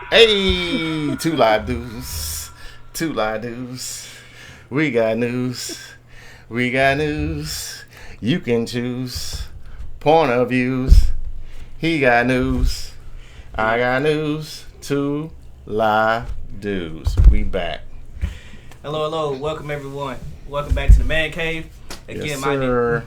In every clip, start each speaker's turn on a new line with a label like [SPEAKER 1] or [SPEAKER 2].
[SPEAKER 1] Hey, two live dudes. Two live dudes. We got news. We got news. You can choose. Point of views. He got news. I got news. Two live dudes. We back.
[SPEAKER 2] Hello. Welcome everyone. Welcome back to the Man Cave. Again,
[SPEAKER 1] Yes,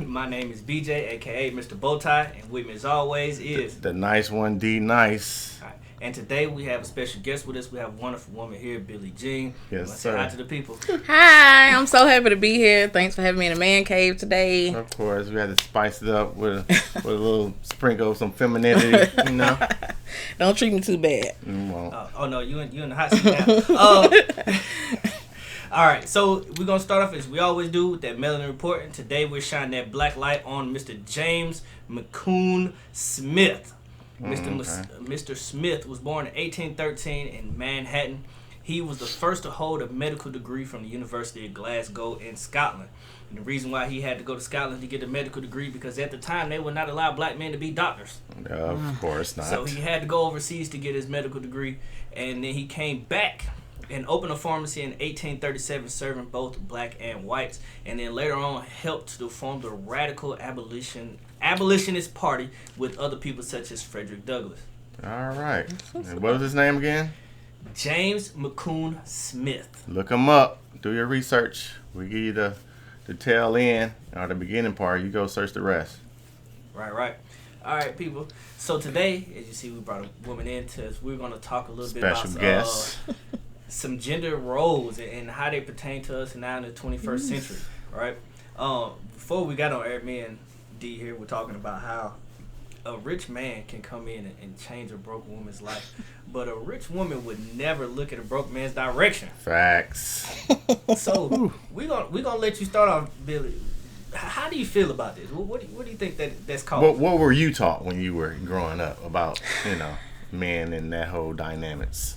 [SPEAKER 2] my name is BJ, aka Mr. Bowtie, and with me as always is
[SPEAKER 1] the nice one, D Nice.
[SPEAKER 2] All right. And today we have a special guest with us. We have a wonderful woman here, Billie J.
[SPEAKER 1] Yes,
[SPEAKER 2] Say
[SPEAKER 1] sir.
[SPEAKER 2] hi to the people.
[SPEAKER 3] Hi, I'm so happy to be here. Thanks for having me in the Man Cave today.
[SPEAKER 1] Of course, we had to spice it up with a little sprinkle of some femininity, you know.
[SPEAKER 3] Don't treat me too bad.
[SPEAKER 2] Oh no, you in the hot seat now. All right, so we're going to start off as we always do with that Melanin Report. And today we're shining that black light on Mr. James McCoon Smith. Mr. Smith was born in 1813 in Manhattan. He was the first to hold a medical degree from the University of Glasgow in Scotland. And the reason why he had to go to Scotland to get a medical degree, because at the time they would not allow black men to be doctors.
[SPEAKER 1] Of course not.
[SPEAKER 2] So he had to go overseas to get his medical degree. And then he came back and opened a pharmacy in 1837, serving both black and whites, and then later on helped to form the radical abolitionist party with other people such as Frederick Douglass.
[SPEAKER 1] All right. And what was his name again?
[SPEAKER 2] James McCoon Smith.
[SPEAKER 1] Look him up. Do your research. We give you the tail end or the beginning part. You go search the rest.
[SPEAKER 2] Right. All right, people. So today, as you see, we brought a woman in to us. We're going to talk a little bit about
[SPEAKER 1] Special guest.
[SPEAKER 2] Some gender roles and how they pertain to us now in the 21st century, right? Before we got on air, me and D here were talking about how a rich man can come in and change a broke woman's life, but a rich woman would never look at a broke man's direction.
[SPEAKER 1] Facts.
[SPEAKER 2] So we're gonna let you start off, Billy. How do you feel about this? What do you think that's called?
[SPEAKER 1] What were you taught when you were growing up about, men and that whole dynamics?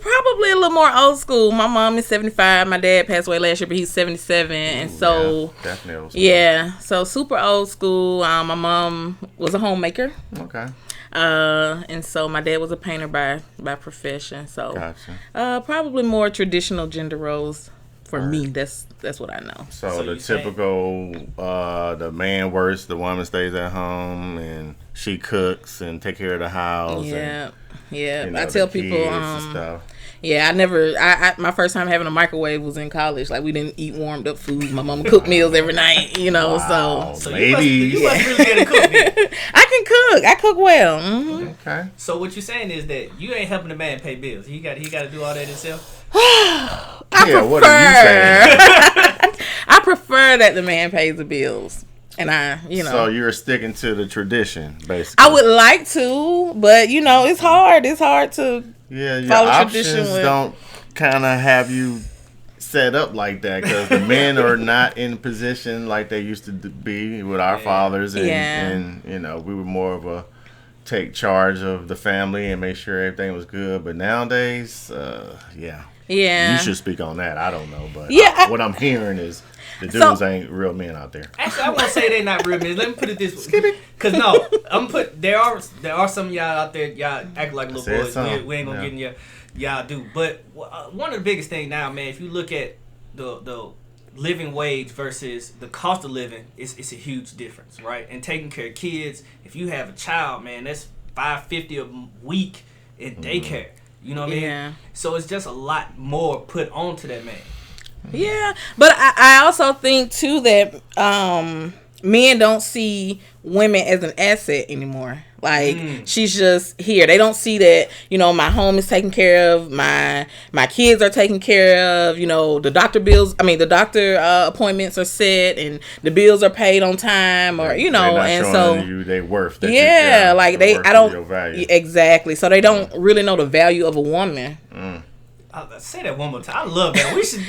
[SPEAKER 3] Probably a little more old school. My mom is 75. My dad passed away last year, but he's 77. And so,
[SPEAKER 1] yeah, definitely old school.
[SPEAKER 3] Yeah, so super old school. My mom was a homemaker.
[SPEAKER 1] Okay.
[SPEAKER 3] And so my dad was a painter by profession. So,
[SPEAKER 1] Gotcha.
[SPEAKER 3] Probably more traditional gender roles for me. That's what I know.
[SPEAKER 1] So the typical, the man works, the woman stays at home, and she cooks and take care of the house.
[SPEAKER 3] Yeah.
[SPEAKER 1] And,
[SPEAKER 3] I tell people, I my first time having a microwave was in college. Like, we didn't eat warmed up food. My mama cooked meals every night,
[SPEAKER 1] Wow,
[SPEAKER 2] so
[SPEAKER 1] maybe.
[SPEAKER 2] you must really get a cook then.
[SPEAKER 3] I can cook. I cook well. Mm-hmm.
[SPEAKER 1] Okay.
[SPEAKER 2] So what you're saying is that you ain't helping the man pay bills. He got to do all that himself.
[SPEAKER 1] What are you saying?
[SPEAKER 3] I prefer that the man pays the bills. And
[SPEAKER 1] So you're sticking to the tradition, basically.
[SPEAKER 3] I would like to, but it's hard. It's hard to
[SPEAKER 1] your
[SPEAKER 3] follow
[SPEAKER 1] options
[SPEAKER 3] tradition
[SPEAKER 1] don't kind of have you set up like that, because the men are not in position like they used to be with our fathers, and we were more of a take charge of the family and make sure everything was good. But nowadays, you should speak on that. I don't know, but what I'm hearing is the dudes ain't real men out there.
[SPEAKER 2] Actually, I won't say they not real men. Let me put it this way. Because there are some of y'all out there, y'all act like little boys. We ain't gonna get in y'all do. But one of the biggest things now, man, if you look at the living wage versus the cost of living, it's a huge difference, right? And taking care of kids, if you have a child, man, that's $550 a week in daycare. You know what I mean?
[SPEAKER 3] Yeah.
[SPEAKER 2] So it's just a lot more put onto that man.
[SPEAKER 3] Yeah, but I also think too that men don't see women as an asset anymore. Like, she's just here. They don't see that, my home is taken care of, my kids are taken care of, the doctor appointments are set, and the bills are paid on time, or
[SPEAKER 1] they're not
[SPEAKER 3] and
[SPEAKER 1] showing
[SPEAKER 3] so
[SPEAKER 1] you they worth that
[SPEAKER 3] your value. Exactly. So they don't really know the value of a woman.
[SPEAKER 2] I'll say that one more time. I love that. We should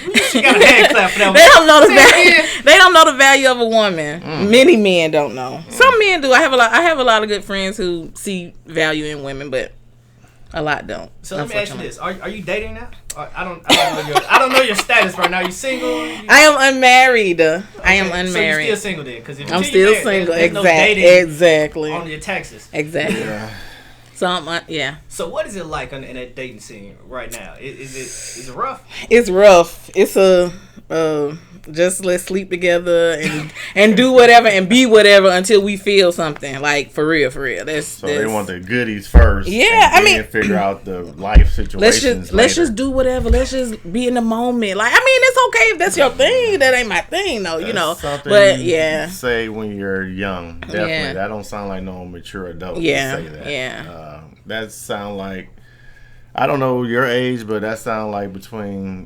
[SPEAKER 2] got a hand clap for that one.
[SPEAKER 3] They don't know the value. They don't know the value of a woman. Many men don't know. Some men do. I have a lot of good friends who see value in women, but a lot don't.
[SPEAKER 2] So let me ask you this: Are you dating now? I don't know your status right now. You single?
[SPEAKER 3] I am unmarried. Okay. I am unmarried.
[SPEAKER 2] So you're still single then? Because
[SPEAKER 3] I'm still single.
[SPEAKER 2] There's no dating
[SPEAKER 3] exactly.
[SPEAKER 2] on your taxes.
[SPEAKER 3] Exactly.
[SPEAKER 1] Yeah.
[SPEAKER 3] So yeah.
[SPEAKER 2] So what is it like in that dating scene right now? Is it rough?
[SPEAKER 3] It's rough. It's just let's sleep together and do whatever and be whatever until we feel something. Like for real. That's
[SPEAKER 1] they want the goodies first.
[SPEAKER 3] Yeah, I mean,
[SPEAKER 1] figure out the life situations.
[SPEAKER 3] Let's just do whatever. Let's just be in the moment. Like, I mean, it's okay if that's your thing. That ain't my thing, though. But yeah,
[SPEAKER 1] you say when you're young, definitely. Yeah. That don't sound like no mature adult.
[SPEAKER 3] Yeah,
[SPEAKER 1] to say that.
[SPEAKER 3] Yeah.
[SPEAKER 1] That sound like. I don't know your age, but that sounds like between,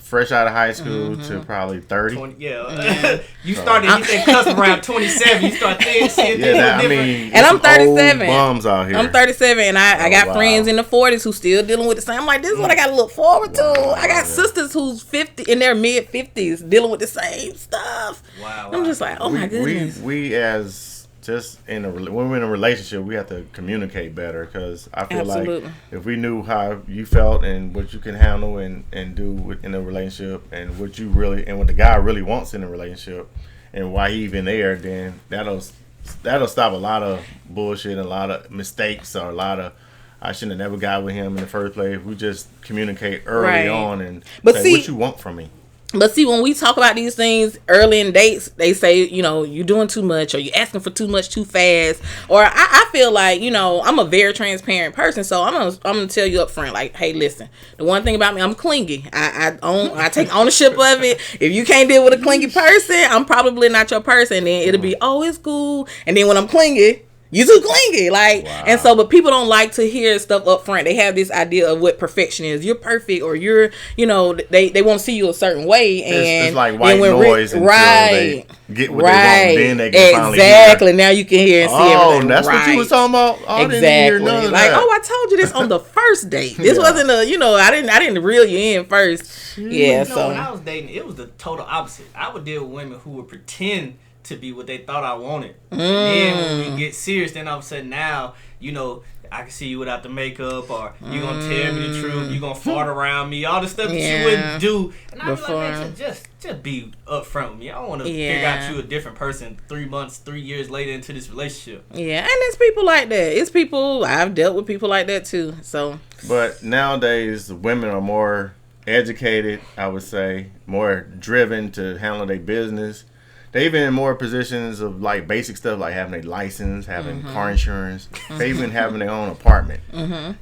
[SPEAKER 1] fresh out of high school to probably 30.
[SPEAKER 2] 20, yeah. You started to get that cusp around 27. You start seeing things different.
[SPEAKER 3] And I'm 37.
[SPEAKER 1] Bums out here.
[SPEAKER 3] I'm 37, and I got friends in the 40s who still dealing with the same. I'm like, this is what I got to look forward to. I got sisters who's 50 in their mid 50s dealing with the same stuff.
[SPEAKER 2] Wow.
[SPEAKER 3] I'm just like, oh my goodness.
[SPEAKER 1] We as just when we're in a relationship, we have to communicate better, because I feel like if we knew how you felt and what you can handle and do in a relationship, and what you really and what the guy really wants in a relationship, and why he even there, then that'll stop a lot of bullshit and a lot of mistakes, or a lot of I shouldn't have never got with him in the first place. If we just communicate early on and say what you want from me.
[SPEAKER 3] But see, when we talk about these things early in dates, they say, you're doing too much, or you're asking for too much too fast. Or I feel like, I'm a very transparent person, so I'm gonna tell you up front, like, hey, listen, the one thing about me, I'm clingy. I take ownership of it. If you can't deal with a clingy person, I'm probably not your person. Then it'll be, oh, it's cool. And then when I'm clingy, you too clingy, and so, but people don't like to hear stuff up front. They have this idea of what perfection is. You're perfect, or you're, they want to see you a certain way, and
[SPEAKER 1] it's like white noise until they get what they want, then they can finally hear.
[SPEAKER 3] Now you can hear and see everything.
[SPEAKER 1] Oh, that's what you was talking about. I didn't hear none of that.
[SPEAKER 3] I told you this on the first date. This wasn't I didn't reel you in first. Yeah, so
[SPEAKER 2] when I was dating, it was the total opposite. I would deal with women who would pretend to be what they thought I wanted. And then when we get serious, then all of a sudden now, I can see you without the makeup, or you're going to tell me the truth, you're going to fart around me, all the stuff that you wouldn't do. And I'd be like, man, just be upfront with me. I don't want to figure out you a different person 3 years later into this relationship.
[SPEAKER 3] Yeah, and it's people like that. It's people, I've dealt with people like that too. So,
[SPEAKER 1] but nowadays, women are more educated, I would say, more driven to handle their business. They even in more positions of like basic stuff, like having a license, having car insurance. They even having their own apartment.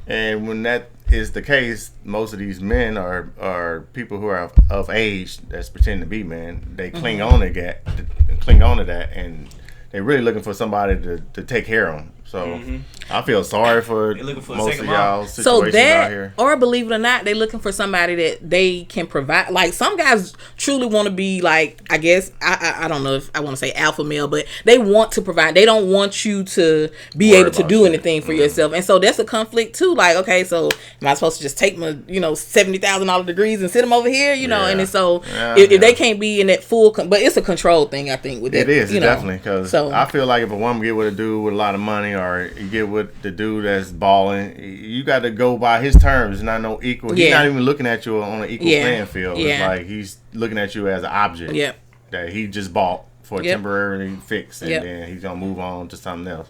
[SPEAKER 1] And when that is the case, most of these men are people who are of age that's pretending to be men. They cling on to that, and they're really looking for somebody to take care of them. So I feel sorry for most of y'all situations out here.
[SPEAKER 3] Or believe it or not, they're looking for somebody that they can provide. Like, some guys truly want to be like, I guess, I don't know if I want to say alpha male, but they want to provide. They don't want you to be able to do anything for yourself. And so that's a conflict too. Like, okay, so am I supposed to just take my, $70,000 degrees and sit them over here, And so if they can't be in that full, but it's a control thing, I think. With that,
[SPEAKER 1] it is definitely, because I feel like if a woman get with a dude with a lot of money, or you get with the dude that's balling, you got to go by his terms. It's not no equal. He's not even looking at you on an equal playing field. It's like he's looking at you as an object that he just bought for a temporary fix, and then he's gonna move on to something else.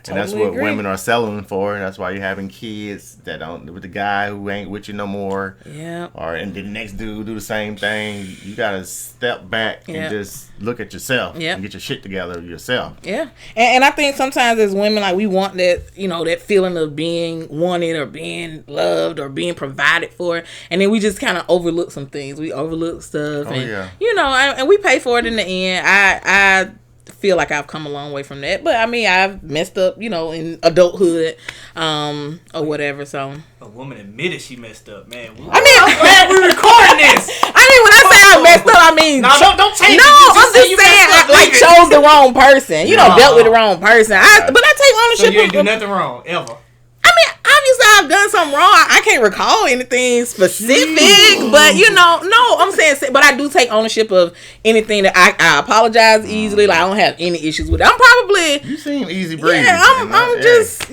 [SPEAKER 1] And that's what women are selling for. That's why you're having kids that don't with the guy who ain't with you no more.
[SPEAKER 3] Yeah.
[SPEAKER 1] Or and the next dude do the same thing. You gotta step back and just look at yourself and get your shit together yourself.
[SPEAKER 3] Yeah. And I think sometimes as women, like, we want that, that feeling of being wanted or being loved or being provided for, and then we just kind of overlook some things. We overlook stuff, and we pay for it in the end. I feel like I've come a long way from that, but I mean, I've messed up, in adulthood, or whatever. So
[SPEAKER 2] a woman admitted she messed up, man.
[SPEAKER 3] I'm
[SPEAKER 2] glad we're recording this.
[SPEAKER 3] I mean, when I say I messed up, I mean,
[SPEAKER 2] don't take it.
[SPEAKER 3] I'm just saying I chose the wrong person. Dealt with the wrong person. But I take ownership.
[SPEAKER 2] So you didn't do nothing wrong ever.
[SPEAKER 3] I mean, obviously I've done something wrong. I can't recall anything specific, but no, I'm saying, but I do take ownership of anything that I apologize easily. Like, I don't have any issues with it. I'm probably,
[SPEAKER 1] you seem easy breezy.
[SPEAKER 3] Yeah, I'm just.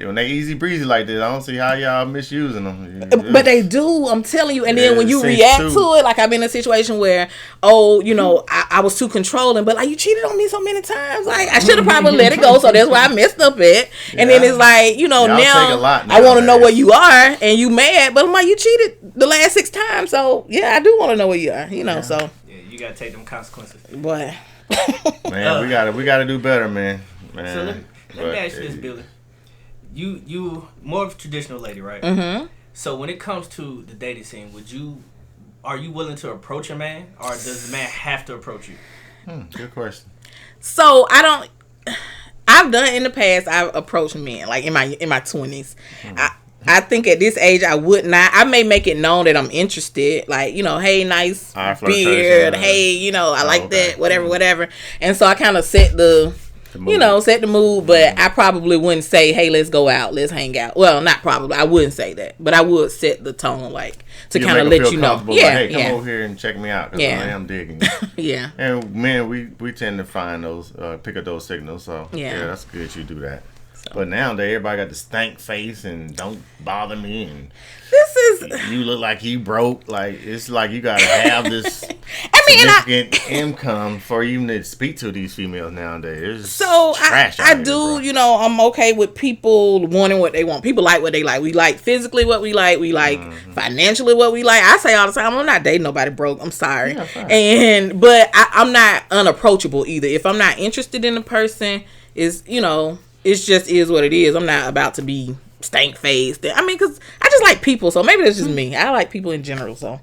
[SPEAKER 1] when they easy breezy like this, I don't see how y'all misusing them.
[SPEAKER 3] But they do, I'm telling you. And then when you react to it, like I've been in a situation where, I was too controlling, but like you cheated on me so many times. Like I should have probably let it go. So that's why I messed up at. And then it's like, now I want to know where you are and you mad, but I'm like, you cheated the last 6 times. So yeah, I do want to know where you are, so.
[SPEAKER 2] Yeah, you got to take them consequences.
[SPEAKER 3] Boy.
[SPEAKER 1] Man, we gotta do better, man.
[SPEAKER 2] So let me ask you this, Billy. You more of a traditional lady, right?
[SPEAKER 3] Mm-hmm.
[SPEAKER 2] So when it comes to the dating scene, are you willing to approach a man, or does the man have to approach you?
[SPEAKER 1] Good question.
[SPEAKER 3] So I've done in the past. I've approached men like in my 20s. Mm-hmm. I think at this age I would not. I may make it known that I'm interested. Like, hey, nice beard. Hey, I like that. Whatever. And so I kind of set the mood. But I probably wouldn't say, hey, let's go out. Let's hang out. Well, not probably. I wouldn't say that. But I would set the tone, like, to kind of let you know.
[SPEAKER 1] Yeah, like, hey, come over here and check me out. Because I am digging you.
[SPEAKER 3] Yeah.
[SPEAKER 1] And men, we tend to find those, pick up those signals. So, yeah, that's good you do that. So. But nowadays, everybody got the stank face and don't bother me. And you look like you broke. Like, it's like you got to have this significant income for you to speak to these females nowadays. It's trash
[SPEAKER 3] I do, I'm okay with people wanting what they want. People like what they like. We like physically what we like. We like financially what we like. I say all the time, I'm not dating nobody broke. I'm sorry. Yeah, but I'm not unapproachable either. If I'm not interested in a person, it just is what it is. I'm not about to be stank faced. I mean, because I just like people, so maybe that's just me. I like people in general, so.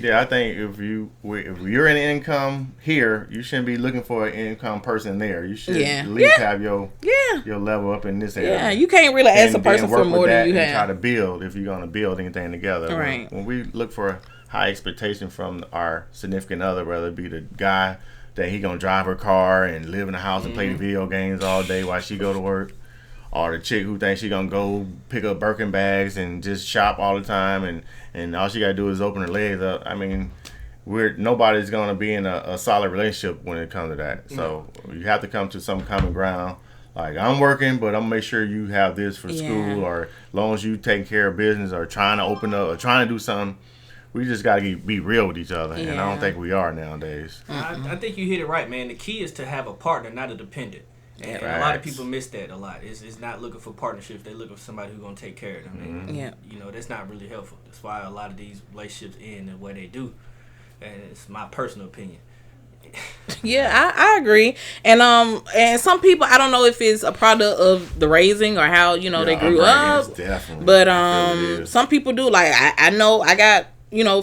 [SPEAKER 1] Yeah, I think if you're in income here, you shouldn't be looking for an income person there. You should at least have your level up in this area.
[SPEAKER 3] Yeah, you can't really ask a person for more than you have.
[SPEAKER 1] And try to build if you're going to build anything together.
[SPEAKER 3] Right.
[SPEAKER 1] When we look for high expectation from our significant other, whether it be the guy that he gonna drive her car and live in the house and play the video games all day while she go to work, or the chick who thinks she gonna go pick up Birkin bags and just shop all the time and all she gotta do is open her legs up. I mean, nobody's gonna be in a solid relationship when it comes to that. So you have to come to some common ground. Like, I'm working, but I'm gonna make sure you have this for school, or as long as you take care of business or trying to open up or trying to do something. We just got to be real with each other, and I don't think we are nowadays.
[SPEAKER 2] I think you hit it right, man. The key is to have a partner, not a dependent. And a lot of people miss that a lot. It's not looking for partnerships. They're looking for somebody who's going to take care of them. And, that's not really helpful. That's why a lot of these relationships end the way they do. And it's my personal opinion.
[SPEAKER 3] Yeah, I agree. And some people, I don't know if it's a product of the raising or how, they grew up.
[SPEAKER 1] Definitely.
[SPEAKER 3] But some people do. Like, I know I got,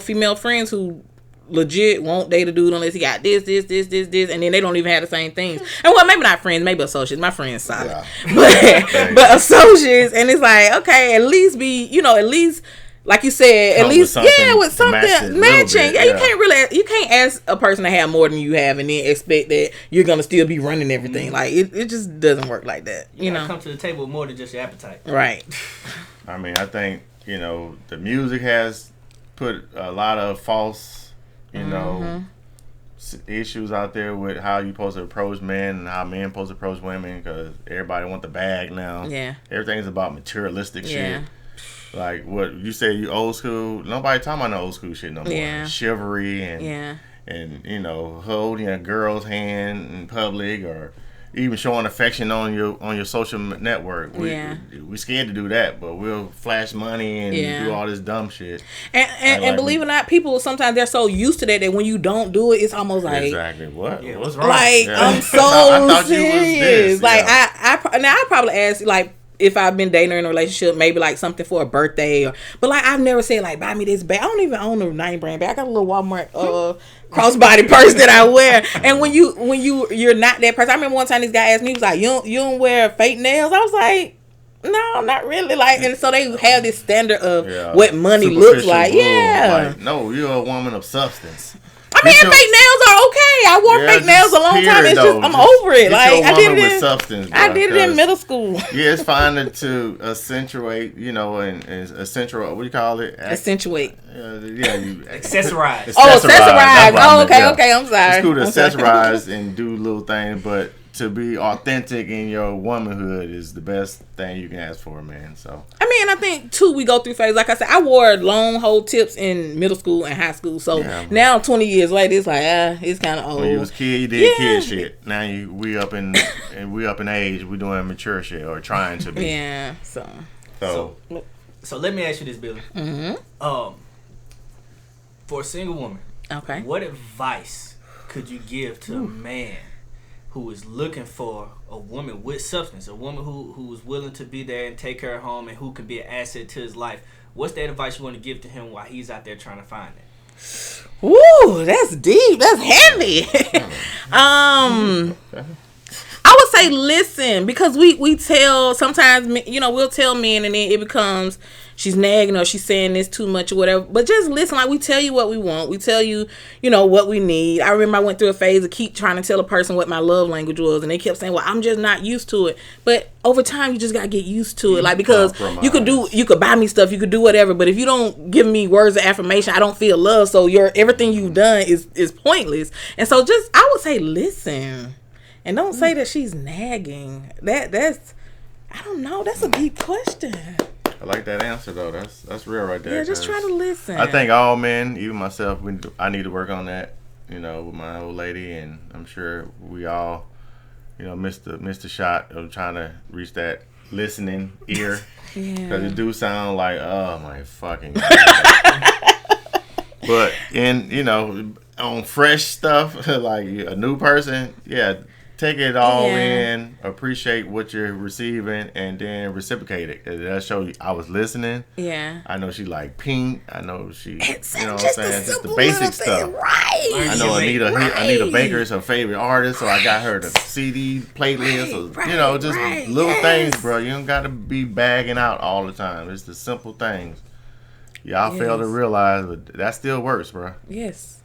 [SPEAKER 3] female friends who legit won't date a dude unless he got this, and then they don't even have the same things. And maybe not friends, maybe associates. My friend's solid. Yeah. But associates, and it's like, okay, at least be, at least, like you said, at least, with something matching. Yeah, you can't ask a person to have more than you have and then expect that you're going to still be running everything. Like, it just doesn't work like that,
[SPEAKER 2] you know? Come to the table with more than just your appetite.
[SPEAKER 3] Right.
[SPEAKER 1] I mean, I think, the music has put a lot of false, issues out there with how you supposed to approach men and how men supposed to approach women, because everybody want the bag now.
[SPEAKER 3] Yeah.
[SPEAKER 1] Everything's about materialistic shit. Like what you say, you old school. Nobody talking about no old school shit no more.
[SPEAKER 3] Yeah.
[SPEAKER 1] Chivalry and holding a girl's hand in public or even showing affection on your social network. We scared to do that, but we'll flash money and do all this dumb shit.
[SPEAKER 3] And believe it or not, people sometimes they're so used to that when you don't do it, it's almost like
[SPEAKER 1] exactly what?
[SPEAKER 2] Yeah, what's wrong?
[SPEAKER 3] Like I'm so serious. Like I probably ask like if I've been dating in a relationship, maybe like something for a birthday, but like I've never said like buy me this bag. I don't even own a name brand bag. I got a little Walmart crossbody purse that I wear. And when you're not that person, I remember one time this guy asked me, he was like, you don't wear fake nails? I was like, no, not really. Like, and so they have this standard of what money looks like.
[SPEAKER 1] Like, no, you're a woman of substance.
[SPEAKER 3] I mean, fake nails are okay. I wore fake nails a long time. It's just I'm over it. Like I did it in
[SPEAKER 1] substance.
[SPEAKER 3] I did it in middle school.
[SPEAKER 1] Yeah, it's fine to accentuate, and accentuate. What do you call it?
[SPEAKER 3] Accentuate.
[SPEAKER 2] Accessorize.
[SPEAKER 3] Oh, accessorize. Oh, okay. I'm sorry.
[SPEAKER 1] It's cool to accessorize and do little things, but to be authentic in your womanhood is the best thing you can ask for, man. So
[SPEAKER 3] I mean, I think too, we go through phases. Like I said, I wore long hole tips in middle school and high school. So now 20 years later, it's like it's kind of old.
[SPEAKER 1] When you was a kid, you did kid shit. Now we up in age, we doing mature shit or trying to be.
[SPEAKER 3] Yeah.
[SPEAKER 2] So let me ask you this, Billy. Mm-hmm. For a single woman,
[SPEAKER 3] okay,
[SPEAKER 2] what advice could you give to a man who is looking for a woman with substance, a woman who is willing to be there and take care of home and who can be an asset to his life? What's that advice you want to give to him while he's out there trying to find it?
[SPEAKER 3] Ooh, that's deep. That's heavy. I would say listen, because we tell sometimes, we'll tell men and then it becomes she's nagging or she's saying this too much or whatever. But just listen, like we tell you what we want. We tell you, what we need. I remember I went through a phase of keep trying to tell a person what my love language was, and they kept saying, well, I'm just not used to it. But over time, you just got to get used to it. Like, because you could buy me stuff, you could do whatever. But if you don't give me words of affirmation, I don't feel love. So everything you've done is pointless. And so I would say listen. And don't say that she's nagging. That's I don't know. That's a deep question.
[SPEAKER 1] I like that answer though. That's real right there.
[SPEAKER 3] Yeah, just try to listen.
[SPEAKER 1] I think all men, even myself, I need to work on that. With my old lady, and I'm sure we all, missed the shot of trying to reach that listening ear. Because it do sound like, oh my fucking God. But on fresh stuff, like a new person, take it all in, appreciate what you're receiving, and then reciprocate it. That show you I was listening.
[SPEAKER 3] Yeah.
[SPEAKER 1] I know she like pink. I know she,
[SPEAKER 3] it's
[SPEAKER 1] what I'm saying? Just the basic stuff.
[SPEAKER 3] Right.
[SPEAKER 1] I know Anita Baker is her favorite artist, so I got her the CD playlist. Just little things, bro. You don't got to be bagging out all the time. It's the simple things. Y'all fail to realize, but that still works, bro.
[SPEAKER 3] Yes.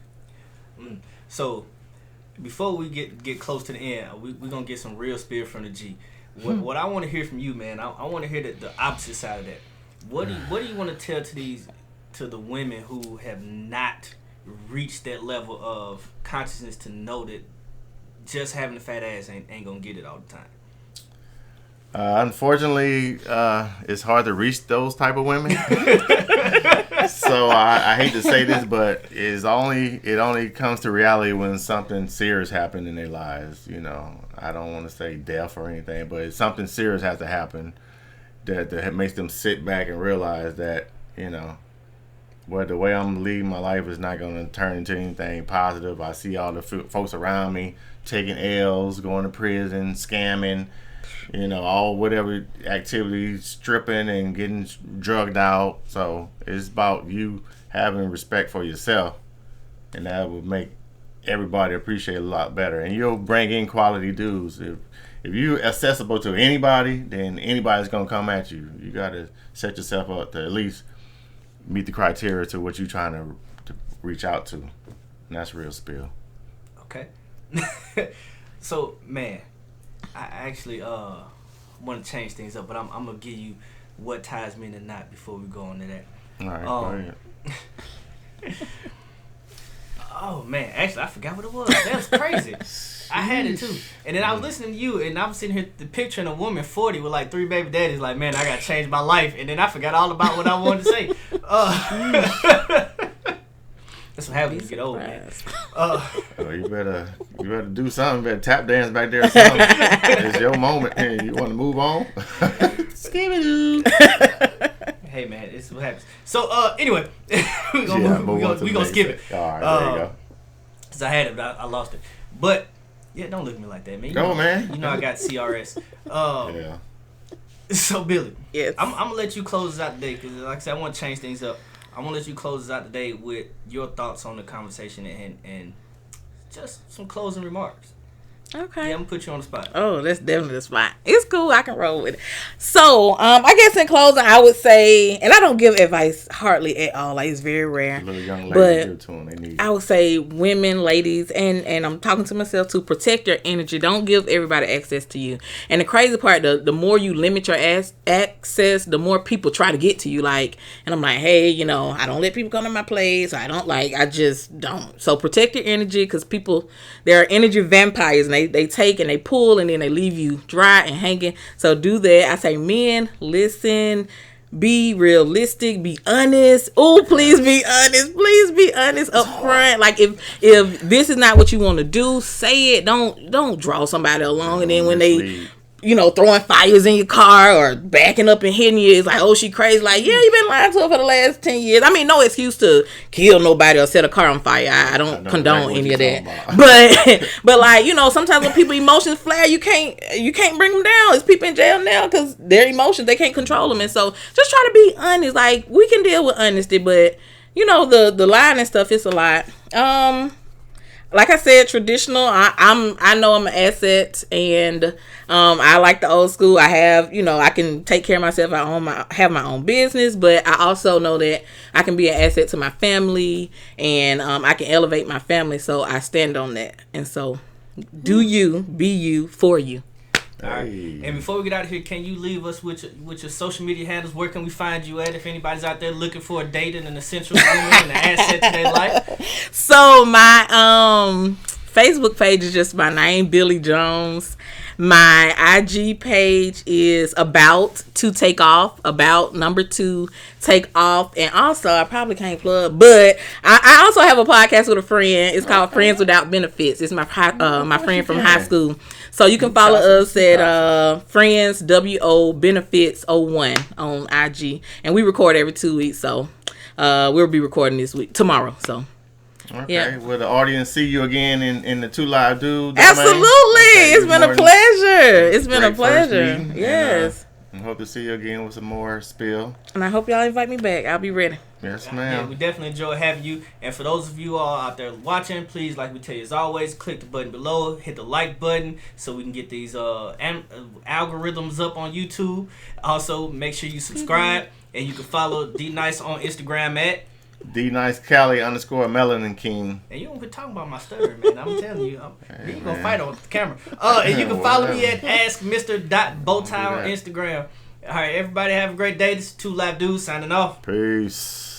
[SPEAKER 2] So, before we get close to the end, we're going to get some real spirit from the G. What I want to hear from you, man, I want to hear the opposite side of that. What do you want to tell to the women who have not reached that level of consciousness to know that just having a fat ass ain't going to get it all the time?
[SPEAKER 1] Unfortunately, it's hard to reach those type of women. So I hate to say this, but it only comes to reality when something serious happens in their lives. I don't want to say death or anything, but something serious has to happen that makes them sit back and realize that the way I'm leading my life is not going to turn into anything positive. I see all the folks around me taking L's, going to prison, scamming. All whatever activities, stripping and getting drugged out. So it's about you having respect for yourself, and that would make everybody appreciate it a lot better. And you'll bring in quality dudes. If you're accessible to anybody, then anybody's gonna come at you. You gotta set yourself up to at least meet the criteria to what you're trying to reach out to, and that's real spill.
[SPEAKER 2] Okay. So, man, I actually want to change things up, but I'm gonna give you what ties me in the knot before we go on to that.
[SPEAKER 1] All right, go ahead.
[SPEAKER 2] Oh man, actually I forgot what it was. That was crazy. I had it too, and then I was listening to you, and I'm sitting here picturing a woman 40 with like 3 baby daddies. Like, man, I gotta change my life, and then I forgot all about what I wanted to say. That's what happens when you get old, man.
[SPEAKER 1] You better do something. You better tap dance back there or something. It's your moment. Hey, you want to move on?
[SPEAKER 2] Hey, man, this is what happens. So, anyway, we're gonna skip it.
[SPEAKER 1] All right, there you go.
[SPEAKER 2] Because I had it, but I lost it. But, yeah, don't look at me like that, man.
[SPEAKER 1] Man.
[SPEAKER 2] I got CRS.
[SPEAKER 1] Yeah.
[SPEAKER 2] So, Billy,
[SPEAKER 3] yes.
[SPEAKER 2] I'm going to let you close us out today because, like I said, I want to change things up. I'm going to let you close us out today with your thoughts on the conversation and just some closing remarks.
[SPEAKER 3] Okay.
[SPEAKER 2] Yeah, I'm going to put you on the spot.
[SPEAKER 3] Oh, that's definitely the spot. It's cool. I can roll with it. So, I guess in closing, I would say, and I don't give advice hardly at all. Like, it's very rare.
[SPEAKER 1] Little young ladies give it to them. They need it.
[SPEAKER 3] I would say women, ladies, and I'm talking to myself too, protect your energy. Don't give everybody access to you. And the crazy part, the more you limit your access, the more people try to get to you. Like, and I'm like, hey, I don't let people come to my place. I just don't. So protect your energy because there are energy vampires, and they take and they pull and then they leave you dry and hanging. So do that. I say, men, listen, be realistic, be honest. Oh, please be honest. Please be honest up front. Like if this is not what you want to do, say it. Don't draw somebody along, and then when they throwing fires in your car or backing up and hitting you, it's like, oh, she crazy. Like, yeah, you've been lying to her for the last 10 years. I mean, no excuse to kill nobody or set a car on fire. I don't condone any of that. But like, sometimes when people emotions flare, you can't bring them down. It's people in jail now because their emotions, they can't control them. And so just try to be honest. Like, we can deal with honesty, but the lying and stuff, it's a lot. Like I said, traditional. I know I'm an asset, and I like the old school. I have, I can take care of myself. I have my own business, but I also know that I can be an asset to my family, and I can elevate my family. So I stand on that. And so, do you, be you, for you.
[SPEAKER 2] All right. And before we get out of here, can you leave us with your social media handles? Where can we find you at if anybody's out there looking for a date and an essential element and an asset to their life?
[SPEAKER 3] So my Facebook page is just my name, Billie Jones. My IG page is about to take off, about number 2 take off. And also, I probably can't plug, but I also have a podcast with a friend. It's called Friends Without Benefits. It's my friend from high school. So you can follow us at Friends WO Benefits 01 on IG. And we record every 2 weeks. So we'll be recording tomorrow. So.
[SPEAKER 1] Okay. Yeah. Will the audience see you again in the 2 Live Dudes?
[SPEAKER 3] Absolutely. Okay. It's been a pleasure. It's been a pleasure. Yes.
[SPEAKER 1] And hope to see you again with some more spill.
[SPEAKER 3] And I hope y'all invite me back. I'll be ready.
[SPEAKER 1] Yes, ma'am.
[SPEAKER 2] Yeah, we definitely enjoy having you. And for those of you all out there watching, please, like we tell you as always, click the button below, hit the like button so we can get these algorithms up on YouTube. Also, make sure you subscribe, and you can follow D Nice on Instagram at
[SPEAKER 1] D-Nice-Cali _Melanin King.
[SPEAKER 2] And you don't be talking about my stutter, man. I'm telling you. You're going to fight on the camera. And you can follow me at AskMr.Bowtie on Instagram. All right, everybody have a great day. This is 2 Live Dudes signing off.
[SPEAKER 1] Peace.